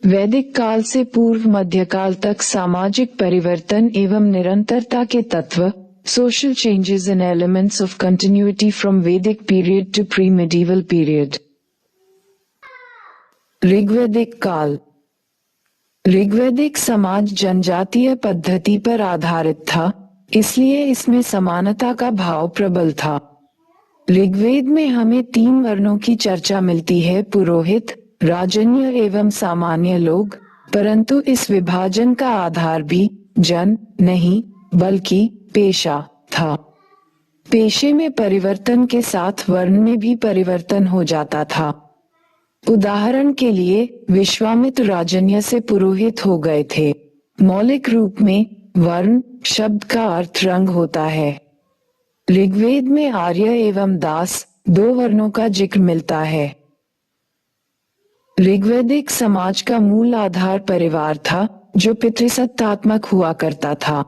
वैदिक काल से पूर्व मध्यकाल तक सामाजिक परिवर्तन एवं निरंतरता के तत्व, social changes and elements of continuity from Vedic period to pre-medieval period. ऋग्वैदिक काल। ऋग्वैदिक समाज जनजातीय पद्धति पर आधारित था, इसलिए इसमें समानता का भाव प्रबल था। ऋग्वेद में हमें 3 वर्णों की चर्चा मिलती है, पुरोहित, राजन्य एवं सामान्य लोग, परंतु इस विभाजन का आधार भी जन नहीं बल्कि पेशा था। पेशे में परिवर्तन के साथ वर्ण में भी परिवर्तन हो जाता था। उदाहरण के लिए विश्वामित्र राजन्य से पुरोहित हो गए थे। मौलिक रूप में वर्ण शब्द का अर्थ रंग होता है। ऋग्वेद में आर्य एवं दास 2 वर्णों का जिक्र मिलता है। ऋग्वैदिक समाज का मूल आधार परिवार था, जो पितृसत्तात्मक हुआ करता था।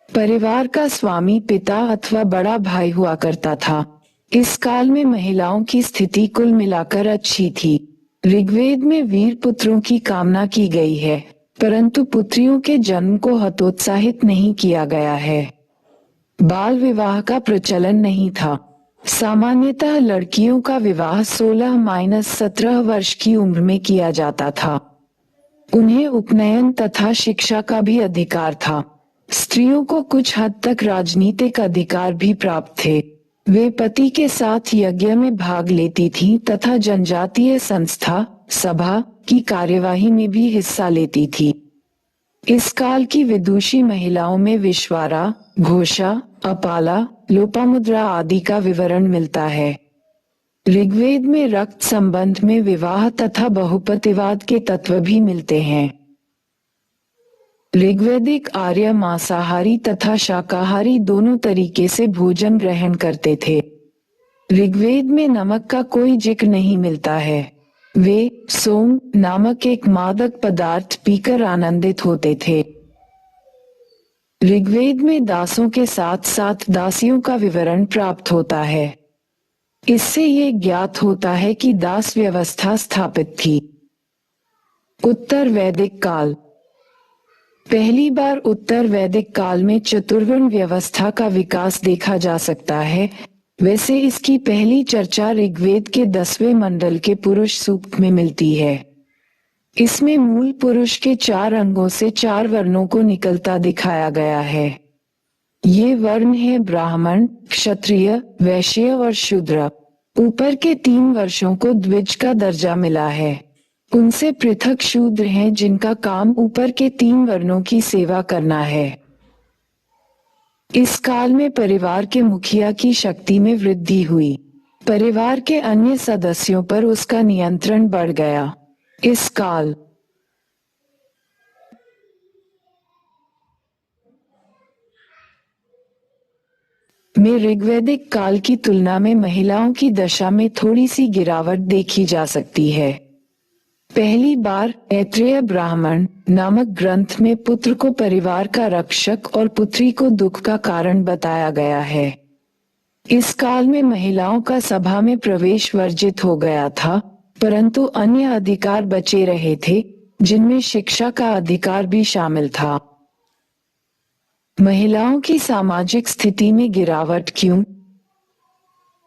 परिवार का स्वामी पिता अथवा बड़ा भाई हुआ करता था। इस काल में महिलाओं की स्थिति कुल मिलाकर अच्छी थी। ऋग्वेद में वीर पुत्रों की कामना की गई है, परंतु पुत्रियों के जन्म को हतोत्साहित नहीं किया गया है। बाल विवाह का प्रचलन नहीं था। सामान्यतः लड़कियों का विवाह 16-17 वर्ष की उम्र में किया जाता था। उन्हें उपनयन तथा शिक्षा का भी अधिकार था। स्त्रियों को कुछ हद तक राजनीतिक अधिकार भी प्राप्त थे। वे पति के साथ यज्ञ में भाग लेती थीं तथा जनजातीय संस्था, सभा की कार्यवाही में भी हिस्सा लेती थी। इस काल की विदुषी महिलाओं में विश्वारा, घोषा, अपाला, लोपामुद्रा आदि का विवरण मिलता है। ऋग्वेद में रक्त संबंध में विवाह तथा बहुपतिवाद के तत्व भी मिलते हैं। ऋग्वैदिक आर्य मांसाहारी तथा शाकाहारी दोनों तरीके से भोजन ग्रहण करते थे। ऋग्वेद में नमक का कोई जिक्र नहीं मिलता है। वे सोम नामक एक मादक पदार्थ पीकर आनंदित होते थे। ऋग्वेद में दासों के साथ साथ दासियों का विवरण प्राप्त होता है। इससे ये ज्ञात होता है कि दास व्यवस्था स्थापित थी। उत्तर वैदिक काल। पहली बार उत्तर वैदिक काल में चतुर्वर्ण व्यवस्था का विकास देखा जा सकता है। वैसे इसकी पहली चर्चा ऋग्वेद के 10वें मंडल के पुरुष सूक्त में मिलती है। इसमें मूल पुरुष के 4 अंगों से 4 वर्णों को निकलता दिखाया गया है। ये वर्ण है ब्राह्मण, क्षत्रिय, वैश्य और शूद्र। ऊपर के 3 वर्षों को द्विज का दर्जा मिला है। उनसे पृथक शूद्र हैं जिनका काम ऊपर के 3 वर्णों की सेवा करना है। इस काल में परिवार के मुखिया की शक्ति में वृद्धि हुई। परिवार के अन्य सदस्यों पर उसका नियंत्रण बढ़ गया। इस काल में ऋग्वैदिक काल की तुलना में महिलाओं की दशा में थोड़ी सी गिरावट देखी जा सकती है। पहली बार ऐत्रेय ब्राह्मण नामक ग्रंथ में पुत्र को परिवार का रक्षक और पुत्री को दुख का कारण बताया गया है। इस काल में महिलाओं का सभा में प्रवेश वर्जित हो गया था, परंतु अन्य अधिकार बचे रहे थे, जिनमें शिक्षा का अधिकार भी शामिल था। महिलाओं की सामाजिक स्थिति में गिरावट क्यों?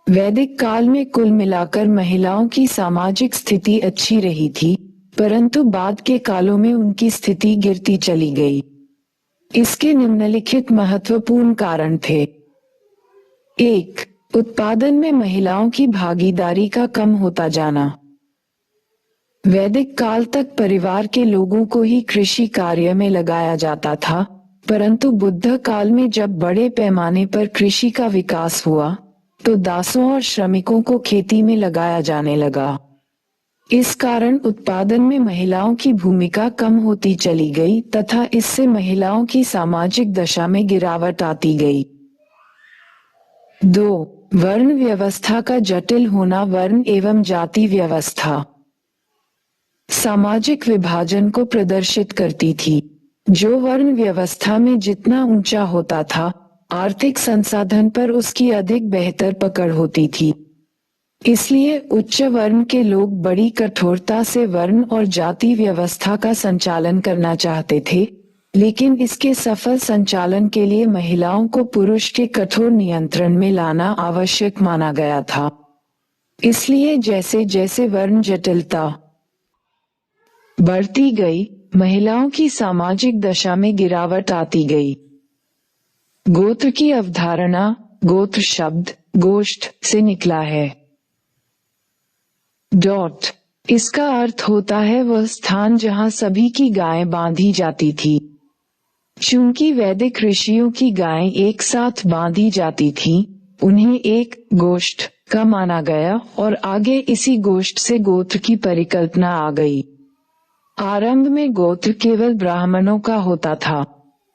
वैदिक काल में कुल मिलाकर महिलाओं की सामाजिक स्थिति अच्छी रही थी, परंतु बाद के कालों में उनकी स्थिति गिरती चली गई। इसके निम्नलिखित महत्वपूर्ण कारण थे। 1. उत्पादन में महिलाओं की भागीदारी का कम होता जाना। वैदिक काल तक परिवार के लोगों को ही कृषि कार्य में लगाया जाता था, परंतु बुद्ध काल में जब बड़े पैमाने पर कृषि का विकास हुआ, तो दासों और श्रमिकों को खेती में लगाया जाने लगा। इस कारण उत्पादन में महिलाओं की भूमिका कम होती चली गई तथा इससे महिलाओं की सामाजिक दशा में गिरावट आती गई। 2. वर्ण व्यवस्था का जटिल होना। वर्ण एवं जाति व्यवस्था सामाजिक विभाजन को प्रदर्शित करती थी। जो वर्ण व्यवस्था में जितना ऊंचा होता था, आर्थिक संसाधन पर उसकी अधिक बेहतर पकड़ होती थी। इसलिए उच्च वर्ण के लोग बड़ी कठोरता से वर्ण और जाति व्यवस्था का संचालन करना चाहते थे, लेकिन इसके सफल संचालन के लिए महिलाओं को पुरुष के कठोर नियंत्रण में लाना आवश्यक माना गया था। इसलिए जैसे जैसे वर्ण जटिलता बढ़ती गई, महिलाओं की सामाजिक दशा में गिरावट आती गई। गोत्र की अवधारणा गोत्र शब्द गोष्ठ से निकला है। इसका अर्थ होता है वह स्थान जहां सभी की गायें बांधी जाती थी। चूंकि वैदिक ऋषियों की गायें एक साथ बांधी जाती थीं, उन्हें एक गोष्ठ का माना गया और आगे इसी गोष्ठ से गोत्र की परिकल्पना आ गई। आरंभ में गोत्र केवल ब्राह्मणों का होता था।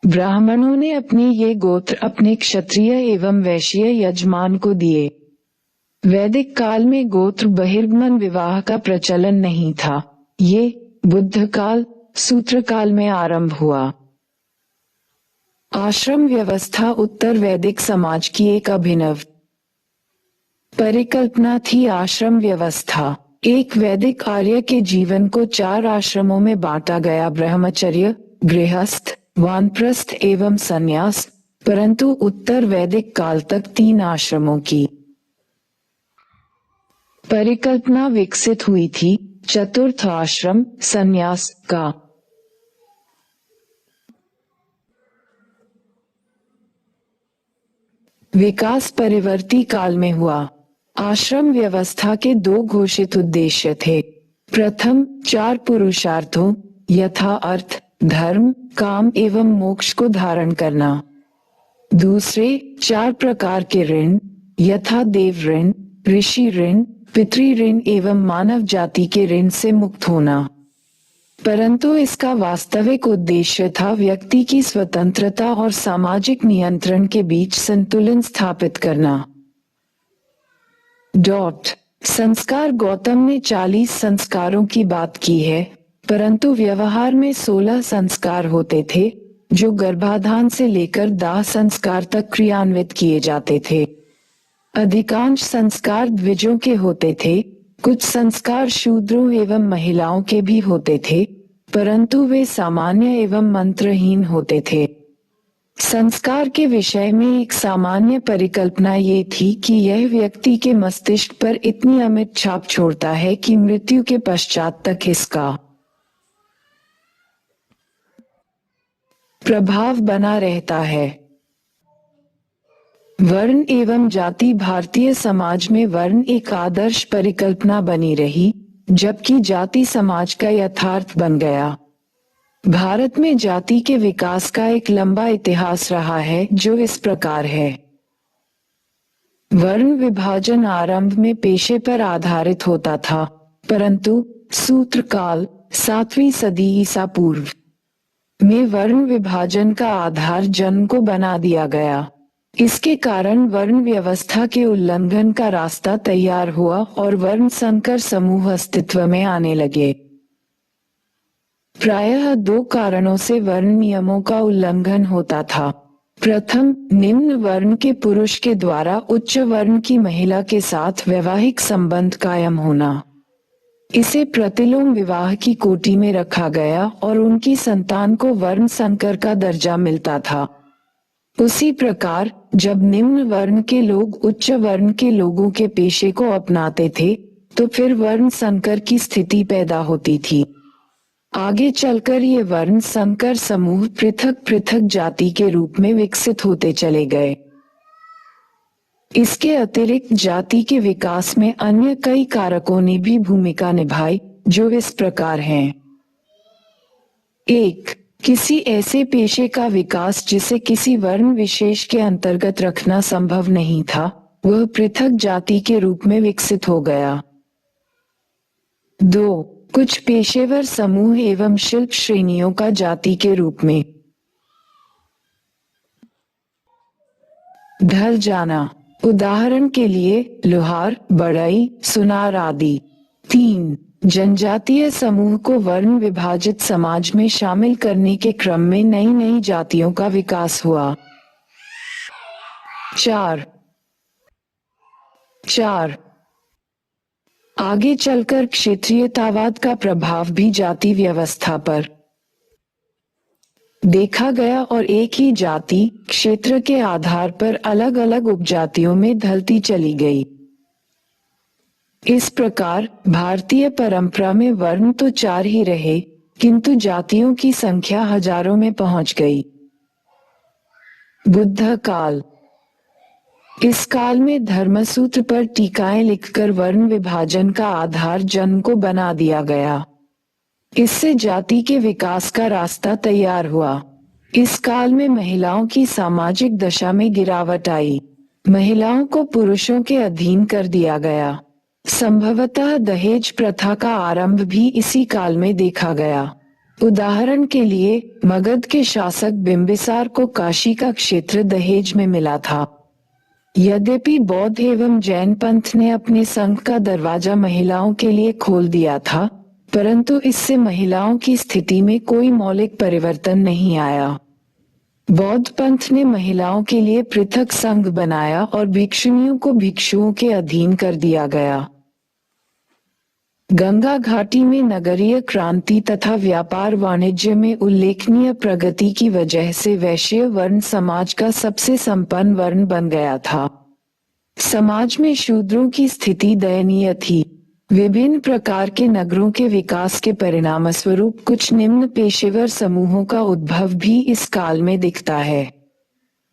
ब्राह्मणों ने अपने ये गोत्र अपने क्षत्रिय एवं वैश्य यजमान को दिए। वैदिक काल में गोत्र बहिर्गमन विवाह का प्रचलन नहीं था। ये बुद्ध काल सूत्र काल में आरंभ हुआ। आश्रम व्यवस्था उत्तर वैदिक समाज की एक अभिनव परिकल्पना थी। आश्रम व्यवस्था एक वैदिक आर्य के जीवन को 4 आश्रमों में बांटा गया, ब्रह्मचर्य, गृहस्थ, वानप्रस्थ एवं संन्यास, परंतु उत्तर वैदिक काल तक 3 आश्रमों की परिकल्पना विकसित हुई थी। चतुर्थ आश्रम संन्यास का विकास परिवर्ती काल में हुआ। आश्रम व्यवस्था के 2 घोषित उद्देश्य थे। प्रथम 4 पुरुषार्थों यथा अर्थ, धर्म, काम एवं मोक्ष को धारण करना। दूसरे 4 प्रकार के ऋण यथा देव ऋण, ऋषि ऋण, पितृ ऋण एवं मानव जाति के ऋण से मुक्त होना। परंतु इसका वास्तविक उद्देश्य था व्यक्ति की स्वतंत्रता और सामाजिक नियंत्रण के बीच संतुलन स्थापित करना। संस्कार गौतम ने 40 संस्कारों की बात की है, परंतु व्यवहार में 16 संस्कार होते थे जो गर्भाधान से लेकर दाह संस्कार तक क्रियान्वित किए जाते थे। अधिकांश संस्कार द्विजों के होते थे। कुछ संस्कार शूद्रों एवं महिलाओं के भी होते थे, परंतु वे सामान्य एवं मंत्रहीन होते थे। संस्कार के विषय में एक सामान्य परिकल्पना ये थी कि यह व्यक्ति के मस्तिष्क पर इतनी अमिट छाप छोड़ता है कि मृत्यु के पश्चात तक इसका प्रभाव बना रहता है। वर्ण एवं जाति भारतीय समाज में वर्ण एक आदर्श परिकल्पना बनी रही, जबकि जाति समाज का यथार्थ बन गया। भारत में जाति के विकास का एक लंबा इतिहास रहा है जो इस प्रकार है। वर्ण विभाजन आरंभ में पेशे पर आधारित होता था, परंतु सूत्रकाल 7वीं सदी ईसा पूर्व में वर्ण विभाजन का आधार जन्म को बना दिया गया। इसके कारण वर्ण व्यवस्था के उल्लंघन का रास्ता तैयार हुआ और वर्ण संकर समूह अस्तित्व में आने लगे। प्रायः 2 कारणों से वर्ण नियमों का उल्लंघन होता था। प्रथम, निम्न वर्ण के पुरुष के द्वारा उच्च वर्ण की महिला के साथ वैवाहिक संबंध कायम होना। इसे प्रतिलोम विवाह की कोटि में रखा गया और उनकी संतान को वर्ण संकर का दर्जा मिलता था। उसी प्रकार जब निम्न वर्ण के लोग उच्च वर्ण के लोगों के पेशे को अपनाते थे, तो फिर वर्ण संकर की स्थिति पैदा होती थी। आगे चलकर ये वर्ण संकर समूह पृथक पृथक जाति के रूप में विकसित होते चले गए। इसके अतिरिक्त जाति के विकास में अन्य कई कारकों ने भी भूमिका निभाई, जो इस प्रकार हैं। 1. किसी ऐसे पेशे का विकास जिसे किसी वर्ण विशेष के अंतर्गत रखना संभव नहीं था, वह पृथक जाति के रूप में विकसित हो गया। 2. कुछ पेशेवर समूह एवं शिल्प श्रेणियों का जाति के रूप में ढल जाना। उदाहरण के लिए लोहार, बढ़ई, सुनार आदि। 3. जनजातीय समूह को वर्ण विभाजित समाज में शामिल करने के क्रम में नई नई जातियों का विकास हुआ। 4. आगे चलकर क्षेत्रीयतावाद का प्रभाव भी जाति व्यवस्था पर देखा गया और एक ही जाति क्षेत्र के आधार पर अलग अलग उपजातियों में ढलती चली गई। इस प्रकार भारतीय परंपरा में वर्ण तो 4 ही रहे, किंतु जातियों की संख्या हजारों में पहुंच गई। बुद्ध काल। इस काल में धर्मसूत्र पर टीकाएं लिखकर वर्ण विभाजन का आधार जन्म को बना दिया गया। इससे जाति के विकास का रास्ता तैयार हुआ। इस काल में महिलाओं की सामाजिक दशा में गिरावट आई। महिलाओं को पुरुषों के अधीन कर दिया गया। संभवतः दहेज प्रथा का आरंभ भी इसी काल में देखा गया। उदाहरण के लिए मगध के शासक बिंबिसार को काशी का क्षेत्र दहेज में मिला था। यद्यपि बौद्ध एवं जैन पंथ ने अपने संघ का दरवाजा महिलाओं के लिए खोल दिया था, परंतु इससे महिलाओं की स्थिति में कोई मौलिक परिवर्तन नहीं आया। बौद्ध पंथ ने महिलाओं के लिए पृथक संघ बनाया और भिक्षुणियों को भिक्षुओं के अधीन कर दिया गया। गंगा घाटी में नगरीय क्रांति तथा व्यापार वाणिज्य में उल्लेखनीय प्रगति की वजह से वैश्य वर्ण समाज का सबसे संपन्न वर्ण बन गया था। समाज में शूद्रों की स्थिति दयनीय थी। विभिन्न प्रकार के नगरों के विकास के परिणामस्वरूप कुछ निम्न पेशेवर समूहों का उद्भव भी इस काल में दिखता है।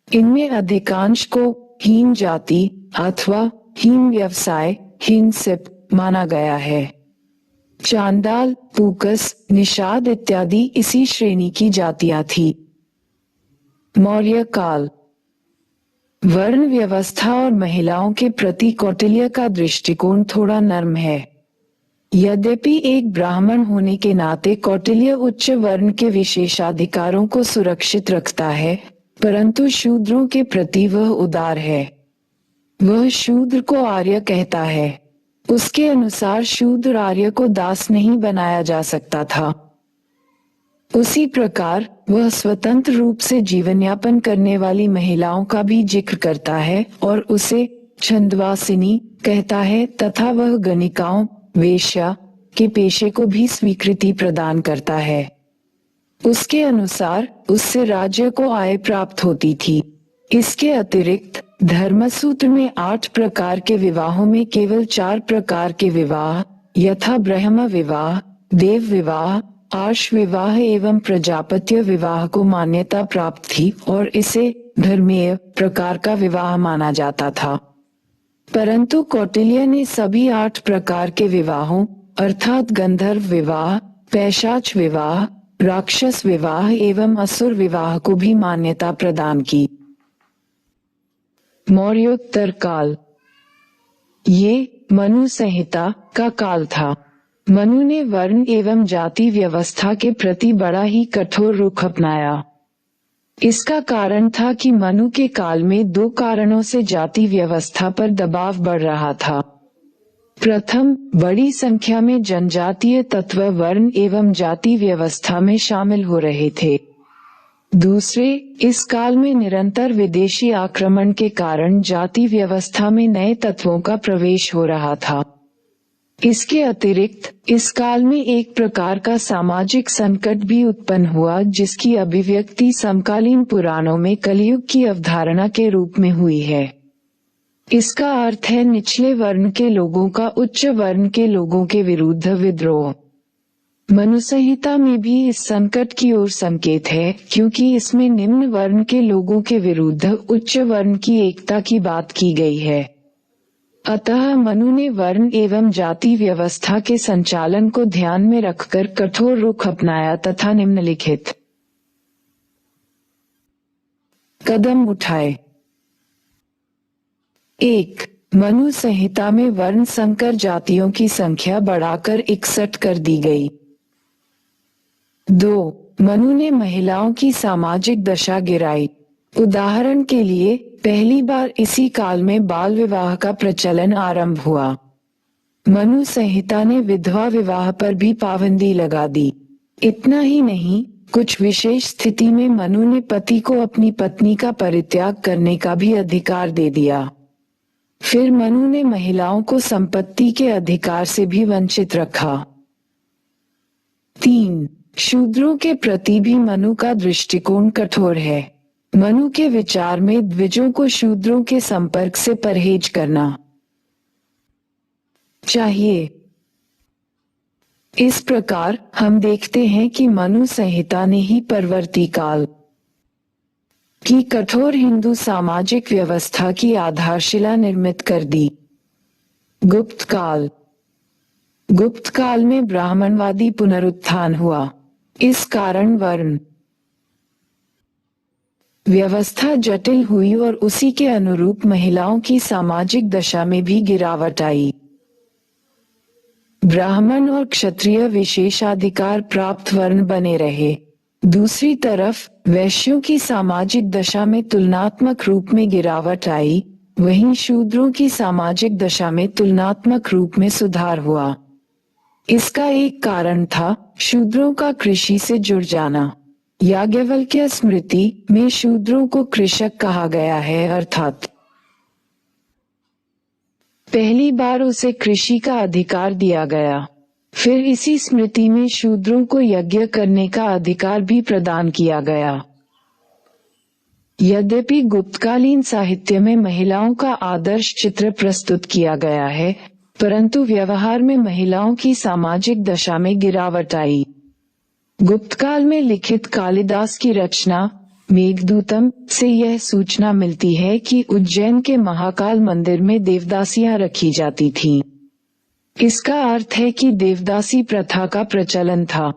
इनमें अधिकांश को हीन जाति अथवा हीन व्यवसाय हीन सिप माना गया है। चांडाल, पूकस, निषाद इत्यादि इसी श्रेणी की जातियां थी। मौर्य काल। वर्ण व्यवस्था और महिलाओं के प्रति कौटिल्य का दृष्टिकोण थोड़ा नर्म है। यद्यपि एक ब्राह्मण होने के नाते कौटिल्य उच्च वर्ण के विशेषाधिकारों को सुरक्षित रखता है, परंतु शूद्रों के प्रति वह उदार है। वह शूद्र को आर्य कहता है। उसके अनुसार शूद्र आर्य को दास नहीं बनाया जा सकता था। उसी प्रकार वह स्वतंत्र रूप से जीवन यापन करने वाली महिलाओं का भी जिक्र करता है और उसे छंदवासिनी कहता है तथा वह गणिकाओं वेश्या के पेशे को भी स्वीकृति प्रदान करता है। उसके अनुसार उससे राज्य को आय प्राप्त होती थी। इसके अतिरिक्त धर्मसूत्र में 8 प्रकार के विवाहों में केवल 4 प्रकार के विवाह यथा ब्रह्म विवाह, देव विवाह, आर्ष विवाह एवं प्रजापत्य विवाह को मान्यता प्राप्त थी और इसे धर्मीय प्रकार का विवाह माना जाता था। परंतु कौटिल्य ने सभी 8 प्रकार के विवाहों अर्थात गंधर्व विवाह, पैशाच विवाह, राक्षस विवाह एवं असुर विवाह को भी मान्यता प्रदान की। मौर्योत्तर काल। ये मनु संहिता का काल था। मनु ने वर्ण एवं जाति व्यवस्था के प्रति बड़ा ही कठोर रुख अपनाया। इसका कारण था कि मनु के काल में 2 कारणों से जाति व्यवस्था पर दबाव बढ़ रहा था। प्रथम, बड़ी संख्या में जनजातीय तत्व वर्ण एवं जाति व्यवस्था में शामिल हो रहे थे। दूसरे, इस काल में निरंतर विदेशी आक्रमण के कारण जाति व्यवस्था में नए तत्वों का प्रवेश हो रहा था। इसके अतिरिक्त इस काल में एक प्रकार का सामाजिक संकट भी उत्पन्न हुआ जिसकी अभिव्यक्ति समकालीन पुराणों में कलयुग की अवधारणा के रूप में हुई है। इसका अर्थ है निचले वर्ण के लोगों का उच्च वर्ण के लोगों के विरुद्ध विद्रोह। मनु संहिता में भी इस संकट की ओर संकेत है, क्योंकि इसमें निम्न वर्ण के लोगों के विरुद्ध उच्च वर्ण की एकता की बात की गई है। अतः मनु ने वर्ण एवं जाति व्यवस्था के संचालन को ध्यान में रखकर कठोर रुख अपनाया तथा निम्नलिखित कदम उठाए। 1. मनु संहिता में वर्ण संकर जातियों की संख्या बढ़ाकर 61 कर दी गई। 2. मनु ने महिलाओं की सामाजिक दशा गिराई। उदाहरण के लिए पहली बार इसी काल में बाल विवाह का प्रचलन आरंभ हुआ। मनु संहिता ने विधवा विवाह पर भी पाबंदी लगा दी। इतना ही नहीं, कुछ विशेष स्थिति में मनु ने पति को अपनी पत्नी का परित्याग करने का भी अधिकार दे दिया। फिर मनु ने महिलाओं को संपत्ति के अधिकार से भी वंचित रखा। 3. शूद्रों के प्रति भी मनु का दृष्टिकोण कठोर है। मनु के विचार में द्विजों को शूद्रों के संपर्क से परहेज करना चाहिए। इस प्रकार हम देखते हैं कि मनु संहिता ने ही परवर्ती काल की कठोर हिंदू सामाजिक व्यवस्था की आधारशिला निर्मित कर दी। गुप्त काल में ब्राह्मणवादी पुनरुत्थान हुआ। इस कारण वर्ण व्यवस्था जटिल हुई और उसी के अनुरूप महिलाओं की सामाजिक दशा में भी गिरावट आई। ब्राह्मण और क्षत्रिय विशेषाधिकार प्राप्त वर्ण बने रहे। दूसरी तरफ वैश्यों की सामाजिक दशा में तुलनात्मक रूप में गिरावट आई, वहीं शूद्रों की सामाजिक दशा में तुलनात्मक रूप में सुधार हुआ। इसका एक कारण था शूद्रों का कृषि से जुड़ जाना। याज्ञवल्क्य स्मृति में शूद्रों को कृषक कहा गया है, अर्थात पहली बार उसे कृषि का अधिकार दिया गया। फिर इसी स्मृति में शूद्रों को यज्ञ करने का अधिकार भी प्रदान किया गया। यद्यपि गुप्तकालीन साहित्य में महिलाओं का आदर्श चित्र प्रस्तुत किया गया है, परंतु व्यवहार में महिलाओं की सामाजिक दशा में गिरावट आई। गुप्तकाल में लिखित कालिदास की रचना मेघदूतम से यह सूचना मिलती है कि उज्जैन के महाकाल मंदिर में देवदासियां रखी जाती थीं। इसका अर्थ है कि देवदासी प्रथा का प्रचलन था।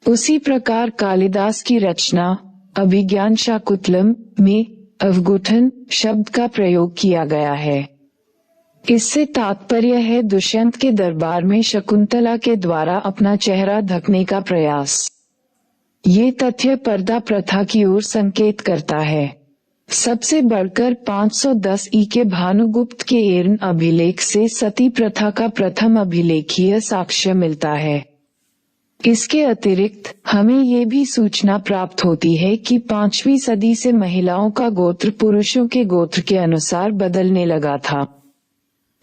उसी प्रकार कालिदास की रचना अभिज्ञान शाकुंतलम में अवगुठन शब्द का प्रयोग किया गया है। इससे तात्पर्य है दुष्यंत के दरबार में शकुंतला के द्वारा अपना चेहरा ढकने का प्रयास। ये तथ्य पर्दा प्रथा की ओर संकेत करता है। सबसे बढ़कर 510 ई के भानुगुप्त के एर्न अभिलेख से सती प्रथा का प्रथम अभिलेखीय साक्ष्य मिलता है। इसके अतिरिक्त हमें ये भी सूचना प्राप्त होती है कि 5वीं सदी से महिलाओं का गोत्र पुरुषों के गोत्र के अनुसार बदलने लगा था।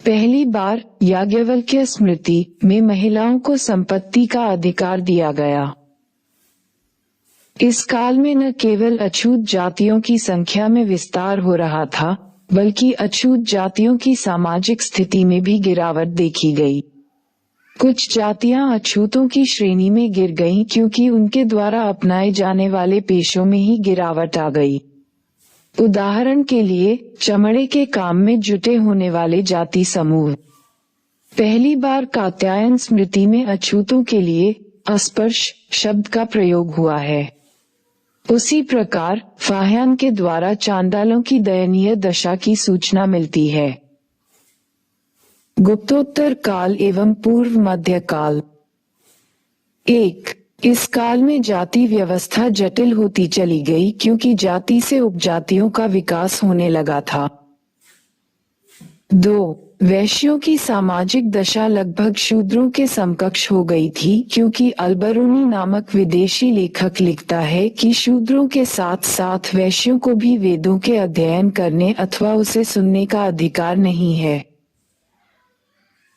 पहली बार याज्ञवल्क्य स्मृति में महिलाओं को संपत्ति का अधिकार दिया गया। इस काल में न केवल अछूत जातियों की संख्या में विस्तार हो रहा था, बल्कि अछूत जातियों की सामाजिक स्थिति में भी गिरावट देखी गई। कुछ जातियां अछूतों की श्रेणी में गिर गईं क्योंकि उनके द्वारा अपनाए जाने वाले पेशों में ही गिरावट आ गई। उदाहरण के लिए चमड़े के काम में जुटे होने वाले जाति समूह। पहली बार कात्यायन स्मृति में अछूतों के लिए अस्पर्श शब्द का प्रयोग हुआ है। उसी प्रकार फाह्यान के द्वारा चांडालों की दयनीय दशा की सूचना मिलती है। गुप्तोत्तर काल एवं पूर्व मध्य काल। 1. इस काल में जाति व्यवस्था जटिल होती चली गई क्योंकि जाति से उपजातियों का विकास होने लगा था। 2. वैश्यों की सामाजिक दशा लगभग शूद्रों के समकक्ष हो गई थी क्योंकि अलबरूनी नामक विदेशी लेखक लिखता है कि शूद्रों के साथ साथ वैश्यों को भी वेदों के अध्ययन करने अथवा उसे सुनने का अधिकार नहीं है।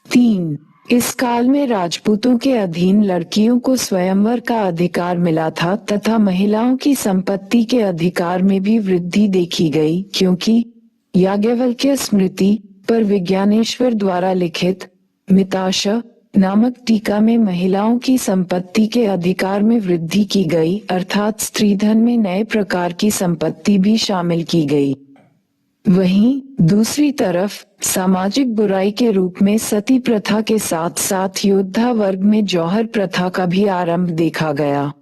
3. इस काल में राजपूतों के अधीन लड़कियों को स्वयंवर का अधिकार मिला था तथा महिलाओं की संपत्ति के अधिकार में भी वृद्धि देखी गई क्योंकि याज्ञवल्क्य स्मृति पर विज्ञानेश्वर द्वारा लिखित मिताश नामक टीका में महिलाओं की संपत्ति के अधिकार में वृद्धि की गई, अर्थात स्त्रीधन में नए प्रकार की संपत्ति भी शामिल की गई। वहीं दूसरी तरफ सामाजिक बुराई के रूप में सती प्रथा के साथ साथ योद्धा वर्ग में जौहर प्रथा का भी आरंभ देखा गया।